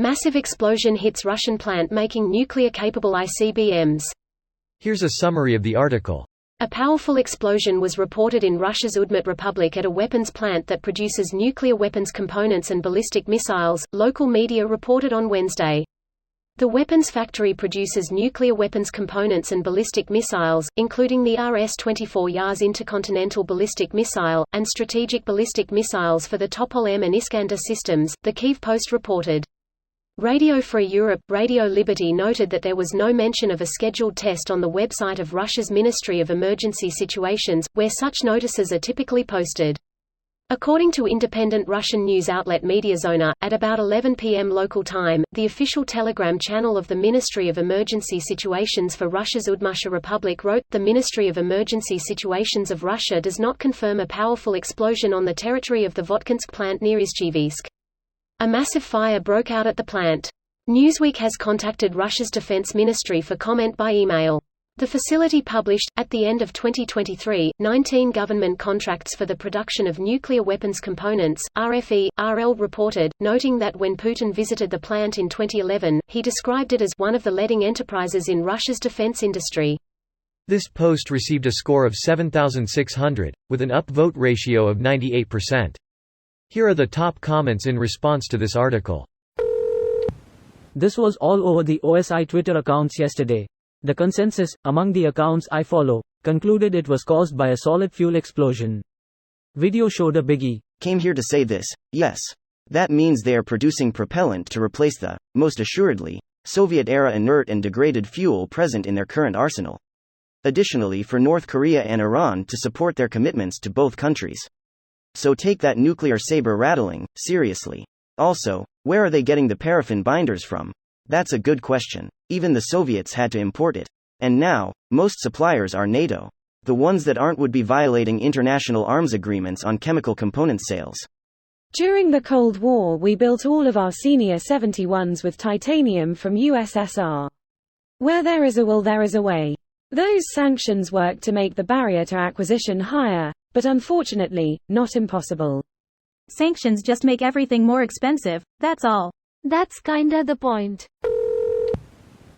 Massive explosion hits Russian plant making nuclear-capable ICBMs. Here's a summary of the article. A powerful explosion was reported in Russia's Udmurt Republic at a weapons plant that produces nuclear weapons components and ballistic missiles, local media reported on Wednesday. The weapons factory produces nuclear weapons components and ballistic missiles, including the Rs-24 Yars intercontinental ballistic missile, and strategic ballistic missiles for the Topol-M and Iskander systems, the Kyiv Post reported. Radio Free Europe, Radio Liberty noted that there was no mention of a scheduled test on the website of Russia's Ministry of Emergency Situations, where such notices are typically posted. According to independent Russian news outlet Mediazona, at about 11 p.m. local time, the official Telegram channel of the Ministry of Emergency Situations for Russia's Udmurtia Republic wrote, "The Ministry of Emergency Situations of Russia does not confirm a powerful explosion on the territory of the Votkinsk plant near Izhevsk. A massive fire broke out at the plant. Newsweek has contacted Russia's Defense Ministry for comment by email. The facility published, at the end of 2023, 19 government contracts for the production of nuclear weapons components, RFE, RL reported, noting that when Putin visited the plant in 2011, he described it as one of the leading enterprises in Russia's defense industry. This post received a score of 7,600, with an upvote ratio of 98%. Here are the top comments in response to this article. This was all over the OSI Twitter accounts yesterday. The consensus, among the accounts I follow, concluded it was caused by a solid fuel explosion. Video showed a biggie. Came here to say this, yes. That means they are producing propellant to replace the, most assuredly, Soviet-era inert and degraded fuel present in their current arsenal. Additionally, for North Korea and Iran to support their commitments to both countries. So take that nuclear saber rattling, seriously. Also, where are they getting the paraffin binders from? That's a good question. Even the Soviets had to import it. And now, most suppliers are NATO. The ones that aren't would be violating international arms agreements on chemical component sales. During the Cold War we built all of our senior 71s with titanium from USSR. Where there is a will there is a way. Those sanctions work to make the barrier to acquisition higher, but unfortunately, not impossible. Sanctions just make everything more expensive, that's all. That's kinda the point.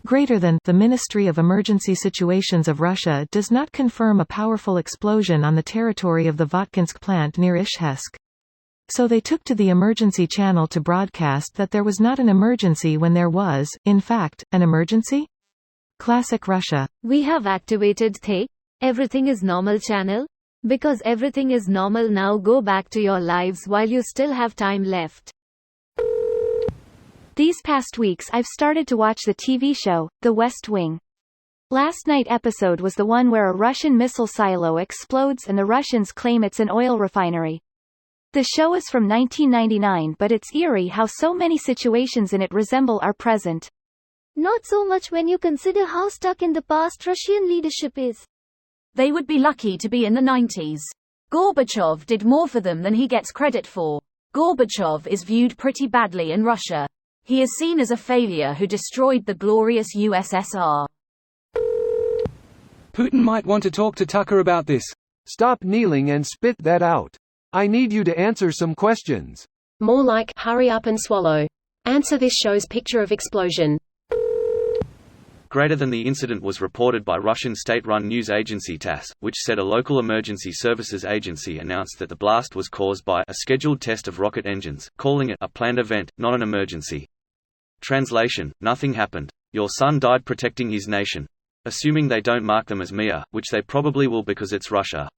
Greater than, the Ministry of Emergency Situations of Russia does not confirm a powerful explosion on the territory of the Votkinsk plant near Izhevsk. So they took to the emergency channel to broadcast that there was not an emergency when there was, in fact, an emergency? Classic Russia. We have activated the everything is normal channel. Because everything is normal now, go back to your lives while you still have time left. These past weeks I've started to watch the TV show, The West Wing. Last night's episode was the one where a Russian missile silo explodes and the Russians claim it's an oil refinery. The show is from 1999, but it's eerie how so many situations in it resemble our present. Not so much when you consider how stuck in the past Russian leadership is. They would be lucky to be in the 90s. Gorbachev did more for them than he gets credit for. Gorbachev is viewed pretty badly in Russia. He is seen as a failure who destroyed the glorious USSR. Putin might want to talk to Tucker about this. Stop kneeling and spit that out. I need you to answer some questions. More like, hurry up and swallow. Answer this show's picture of explosion. Greater than the incident was reported by Russian state-run news agency TASS, which said a local emergency services agency announced that the blast was caused by a scheduled test of rocket engines, calling it a planned event, not an emergency. Translation: nothing happened. Your son died protecting his nation. Assuming they don't mark them as Mia, which they probably will because it's Russia.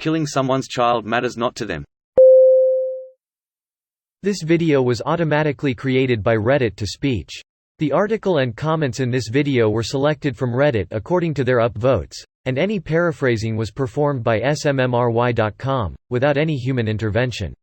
Killing someone's child matters not to them. This video was automatically created by Reddit to speech. The article and comments in this video were selected from Reddit according to their upvotes, and any paraphrasing was performed by smmry.com, without any human intervention.